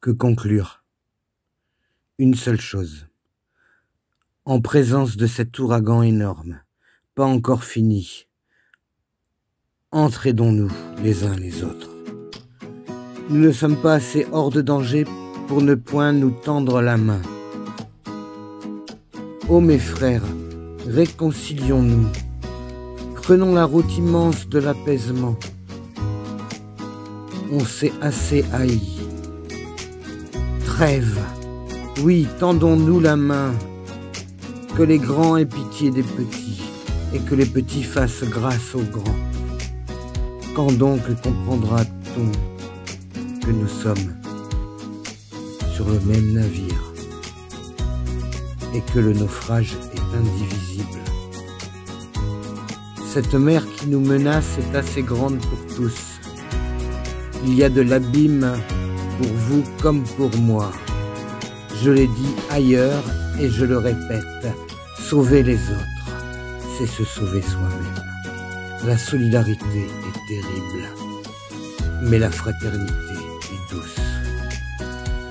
Que conclure? Une seule chose. En présence de cet ouragan énorme, pas encore fini, entraidons-nous les uns les autres. Nous ne sommes pas assez hors de danger pour ne point nous tendre la main. Ô mes frères, réconcilions-nous. Prenons la route immense de l'apaisement. On s'est assez haï. Trêve. Oui, tendons-nous la main. Que les grands aient pitié des petits, et que les petits fassent grâce aux grands. Quand donc comprendra-t-on que nous sommes sur le même navire et que le naufrage est indivisible? Cette mer qui nous menace est assez grande pour tous. Il y a de l'abîme pour vous comme pour moi. Je l'ai dit ailleurs et je le répète, sauver les autres, c'est se sauver soi-même. La solidarité est terrible, mais la fraternité est douce.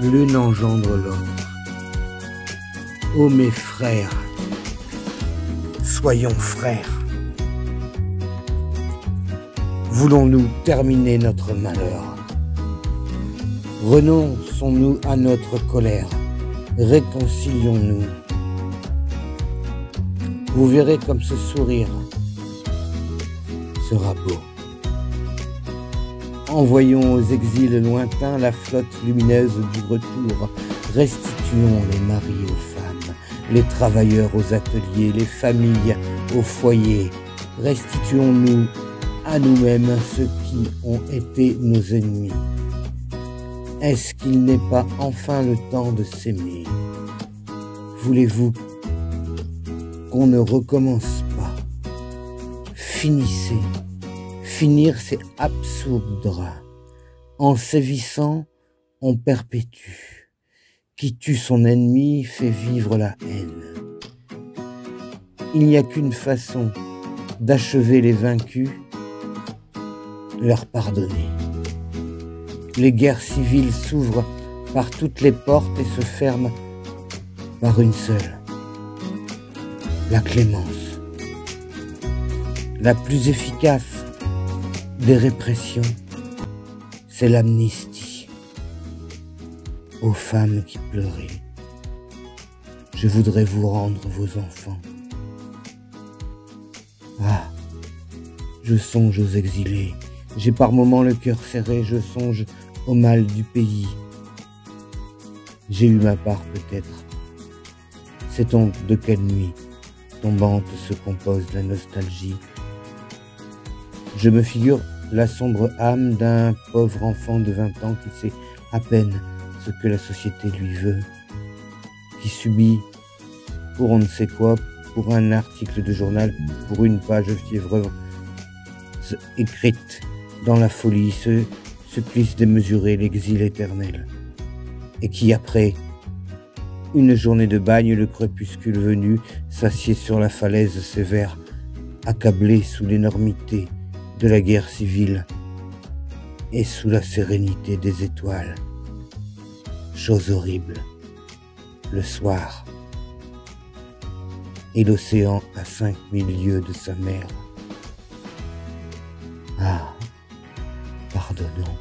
L'une engendre l'autre. Ô mes frères, soyons frères. Voulons-nous terminer notre malheur? Renonçons-nous à notre colère? Réconcilions-nous. Vous verrez comme ce sourire sera beau. Envoyons aux exils lointains la flotte lumineuse du retour. Restituons les maris aux femmes, les travailleurs aux ateliers, les familles aux foyers. Restituons-nous à nous-mêmes ceux qui ont été nos ennemis. Est-ce qu'il n'est pas enfin le temps de s'aimer? Voulez-vous qu'on ne recommence pas? Finissez. Finir, c'est absoudre. En sévissant, on perpétue. Qui tue son ennemi fait vivre la haine. Il n'y a qu'une façon d'achever les vaincus, leur pardonner. Les guerres civiles s'ouvrent par toutes les portes et se ferment par une seule, la clémence. La plus efficace des répressions, c'est l'amnistie. Aux femmes qui pleuraient, je voudrais vous rendre vos enfants. Ah, je songe aux exilés, j'ai par moments le cœur serré, je songe au mal du pays. J'ai eu ma part peut-être. Sait-on de quelle nuit tombante se compose la nostalgie? Je me figure la sombre âme d'un pauvre enfant de 20 ans qui sait à peine ce que la société lui veut, qui subit pour on ne sait quoi, pour un article de journal, pour une page fiévreuse écrite dans la folie, ce supplice démesuré, l'exil éternel, et qui après une journée de bagne, le crépuscule venu, s'assied sur la falaise sévère, accablé sous l'énormité de la guerre civile et sous la sérénité des étoiles. Chose horrible, le soir, et l'océan à 5000 lieues de sa mer. Ah, pardonnons.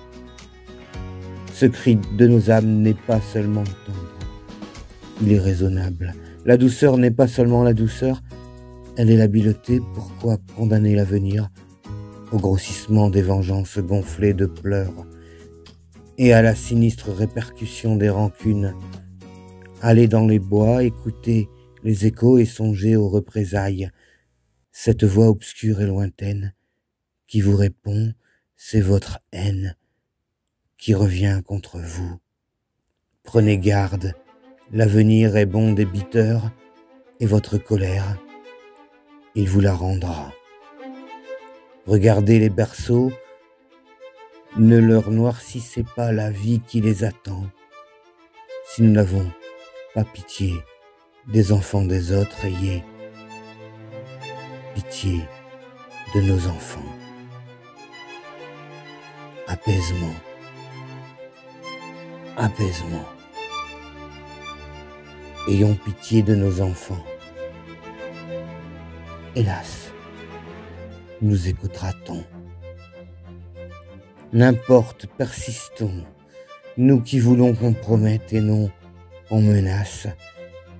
Ce cri de nos âmes n'est pas seulement tendre, il est raisonnable. La douceur n'est pas seulement la douceur, elle est l'habileté. Pourquoi condamner l'avenir au grossissement des vengeances gonflées de pleurs et à la sinistre répercussion des rancunes? Allez dans les bois, écoutez les échos et songez aux représailles. Cette voix obscure et lointaine qui vous répond, c'est votre haine qui revient contre vous. Prenez garde, l'avenir est bon débiteur et votre colère, il vous la rendra. Regardez les berceaux, ne leur noircissez pas la vie qui les attend. Si nous n'avons pas pitié des enfants des autres, ayez pitié de nos enfants. Apaisement. apaisement. Ayons pitié de nos enfants. Hélas, nous écoutera-t-on? N'importe, persistons, nous qui voulons qu'on promette et non qu'on menace,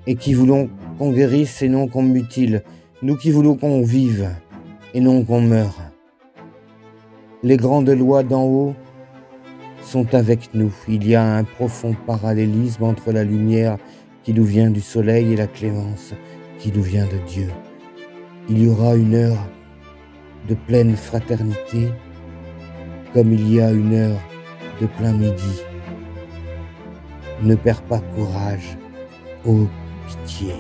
et qui voulons qu'on guérisse et non qu'on mutile, nous qui voulons qu'on vive et non qu'on meure. Les grandes lois d'en haut sont avec nous. Il y a un profond parallélisme entre la lumière qui nous vient du soleil et la clémence qui nous vient de Dieu. Il y aura une heure de pleine fraternité comme il y a une heure de plein midi. Ne perds pas courage, ô pitié.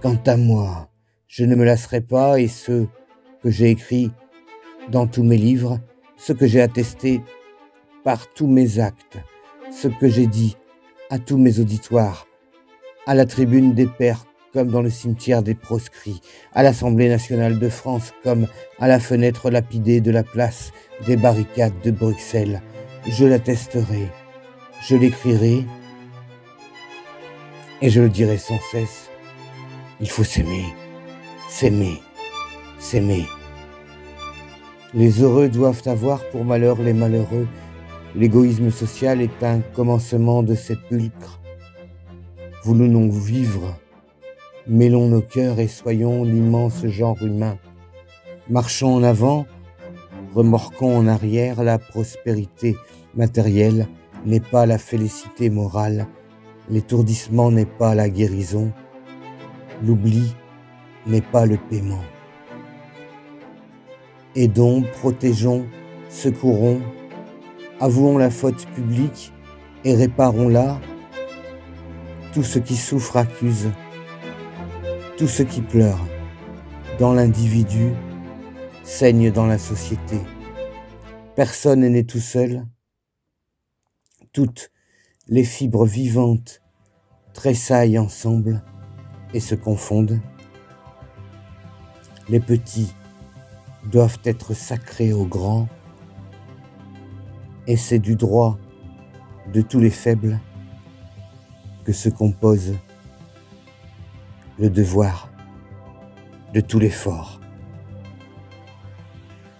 Quant à moi, je ne me lasserai pas et ce que j'ai écrit dans tous mes livres, ce que j'ai attesté par tous mes actes, ce que j'ai dit à tous mes auditoires, à la tribune des pères comme dans le cimetière des proscrits, à l'Assemblée nationale de France comme à la fenêtre lapidée de la place des barricades de Bruxelles. Je l'attesterai, je l'écrirai et je le dirai sans cesse. Il faut s'aimer, s'aimer, s'aimer. Les heureux doivent avoir pour malheur les malheureux. L'égoïsme social est un commencement de sépulcre. Voulons-nous vivre? Mêlons nos cœurs et soyons l'immense genre humain. Marchons en avant, remorquons en arrière. La prospérité matérielle n'est pas la félicité morale. L'étourdissement n'est pas la guérison. L'oubli n'est pas le paiement. Aidons, protégeons, secourons, avouons la faute publique et réparons-la. Tout ce qui souffre accuse, tout ce qui pleure dans l'individu saigne dans la société. Personne n'est né tout seul. Toutes les fibres vivantes tressaillent ensemble et se confondent. Les petits doivent être sacrés aux grands, et c'est du droit de tous les faibles que se compose le devoir de tous les forts.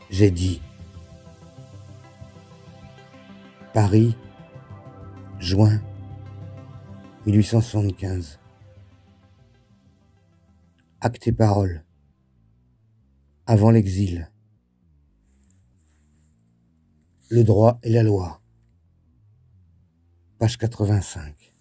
J'ai dit. Paris, juin 1875. Actes et paroles. Avant l'exil. Le droit et la loi. Page 85.